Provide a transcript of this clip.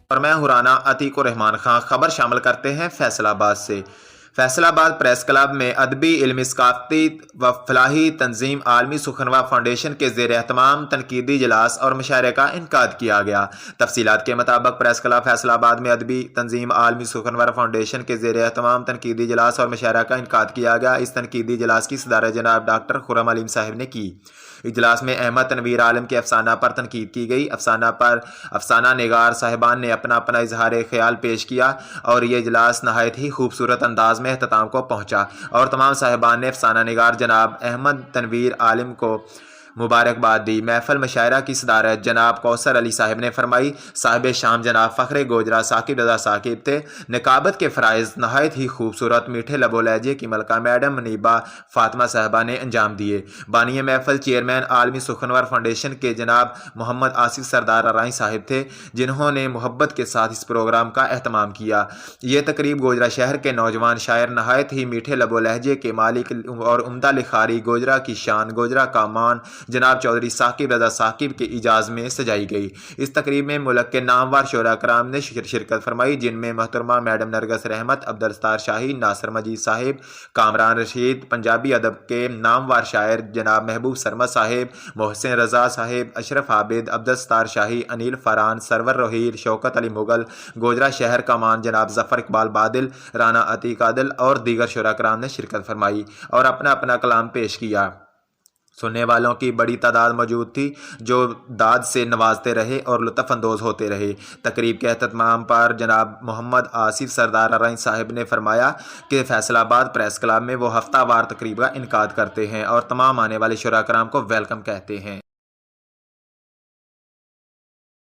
اور میں ہرانا عتیق الرحمان خان۔ خبر شامل کرتے ہیں فیصل آباد سے۔ فیصل آباد پریس کلب میں ادبی، علمی، ثقافتی و فلاحی تنظیم عالمی سخنور فاؤنڈیشن کے زیر اہتمام تنقیدی اجلاس اور مشاعرے کا انعقاد کیا گیا۔ تفصیلات کے مطابق پریس کلب فیصل آباد میں ادبی تنظیم عالمی سخنور فاؤنڈیشن کے زیر اہتمام تنقیدی اجلاس اور مشاعرہ کا انعقاد کیا گیا۔ اس تنقیدی اجلاس کی صدارت جناب ڈاکٹر خرم علیم صاحب نے کی۔ اجلاس میں احمد تنویر عالم کے افسانہ پر تنقید کی گئی۔ افسانہ نگار صاحبان نے اپنا اظہار خیال پیش کیا اور یہ اجلاس نہایت ہی خوبصورت انداز میں اختتام کو پہنچا اور تمام صاحبان نے افسانہ نگار جناب احمد تنویر عالم کو مبارکباد دی۔ محفل مشاعرہ کی صدارت جناب کوثر علی صاحب نے فرمائی۔ صاحب شام جناب فخر گوجرا ثاقب رضا ثاقب تھے۔ نقابت کے فرائض نہایت ہی خوبصورت میٹھے لب و لہجے کی ملکہ میڈم منیبہ فاطمہ صاحبہ نے انجام دیے۔ بانی محفل چیئرمین عالمی سخنور فاؤنڈیشن کے جناب محمد آصف سردار ارائیں صاحب تھے، جنہوں نے محبت کے ساتھ اس پروگرام کا اہتمام کیا۔ یہ تقریب گوجرا شہر کے نوجوان شاعر نہایت ہی میٹھے لب و لہجے کے مالک اور عمدہ لکھاری گوجرا کی شان گوجرا کا مان جناب چودھری ثاقب رضا ثاقب کے اعزاز میں سجائی گئی۔ اس تقریب میں ملک کے نامور شعراء کرام نے شرکت فرمائی، جن میں محترمہ میڈم نرگس رحمت، عبدالستار شاہی، ناصر مجید صاحب، کامران رشید، پنجابی ادب کے نامور شاعر جناب محبوب سرمد صاحب، محسن رضا صاحب، اشرف عابد، عبدالستار شاہی، انیل فران، سرور روہیر، شوکت علی مغل، گوجرا شہر کا مان جناب ظفر اقبال بادل، رانا عتیق عادل اور دیگر شعراء کرام نے شرکت فرمائی اور اپنا کلام پیش کیا۔ سننے والوں کی بڑی تعداد موجود تھی جو داد سے نوازتے رہے اور لطف اندوز ہوتے رہے۔ تقریب کے اختتام پر جناب محمد آصف سردار ارائیں صاحب نے فرمایا کہ فیصل آباد پریس کلب میں وہ ہفتہ وار تقریب کا انعقاد کرتے ہیں اور تمام آنے والے شعراء کرام کو ویلکم کہتے ہیں۔